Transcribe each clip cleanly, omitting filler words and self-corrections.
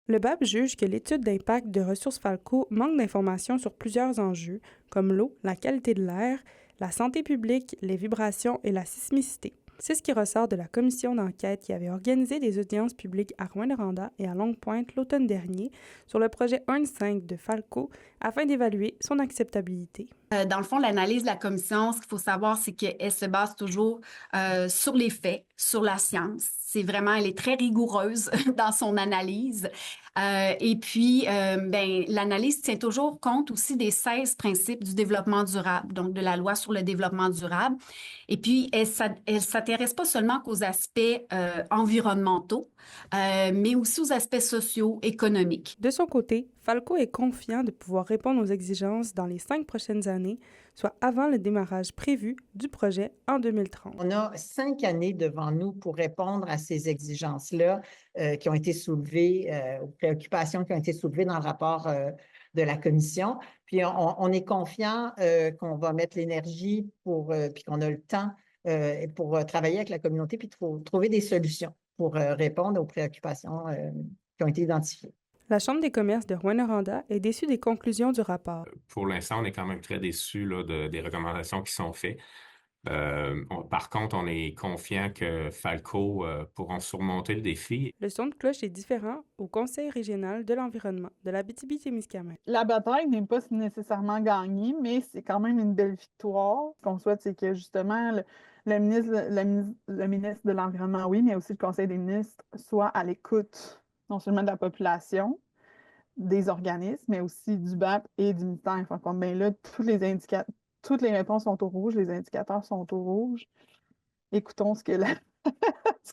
Le BAP juge que l'étude d'impact de Ressources Falco manque d'informations sur plusieurs enjeux, comme l'eau, la qualité de l'air, la santé publique, les vibrations et la sismicité. C'est ce qui ressort de la commission d'enquête qui avait organisé des audiences publiques à Rouyn-Noranda et à Longue-Pointe l'automne dernier sur le projet 1.5 de Falco afin d'évaluer son acceptabilité. Dans le fond, l'analyse de la commission, ce qu'il faut savoir, c'est qu'elle se base toujours sur les faits, sur la science. C'est vraiment, elle est très rigoureuse dans son analyse. Et puis, l'analyse tient toujours compte aussi des 16 principes du développement durable, donc de la loi sur le développement durable. Et puis, elle s'intéresse pas seulement qu'aux aspects environnementaux, mais aussi aux aspects sociaux, économiques. De son côté, Falco est confiant de pouvoir répondre aux exigences dans les 5 prochaines années, soit avant le démarrage prévu du projet en 2030. On a 5 années devant nous pour répondre à ces exigences-là qui ont été soulevées, aux préoccupations qui ont été soulevées dans le rapport de la commission. Puis on est confiant qu'on va mettre l'énergie puis qu'on a le temps pour travailler avec la communauté puis trouver des solutions pour répondre aux préoccupations qui ont été identifiées. La Chambre des commerces de Rouyn-Noranda est déçue des conclusions du rapport. Pour l'instant, on est quand même très déçus là, des recommandations qui sont faites. Par contre, on est confiant que Falco pourront surmonter le défi. Le son de cloche est différent au Conseil régional de l'environnement de l'Abitibi-Témiscamingue. La bataille n'est pas nécessairement gagnée, mais c'est quand même une belle victoire. Ce qu'on souhaite, c'est que justement le ministre de l'Environnement, oui, mais aussi le Conseil des ministres soit à l'écoute non seulement de la population, des organismes, mais aussi du BAP et du ministère. Fait qu'on, ben là, toutes les réponses sont au rouge, les indicateurs sont au rouge. Écoutons ce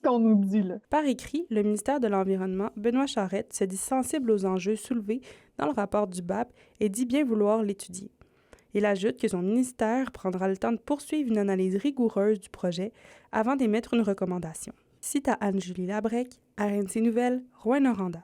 qu'on nous dit là. Par écrit, le ministère de l'Environnement, Benoît Charette, se dit sensible aux enjeux soulevés dans le rapport du BAP et dit bien vouloir l'étudier. Il ajoute que son ministère prendra le temps de poursuivre une analyse rigoureuse du projet avant d'émettre une recommandation. Cite à Anne-Julie Labrec, RNC Nouvelles, Rouyn-Noranda.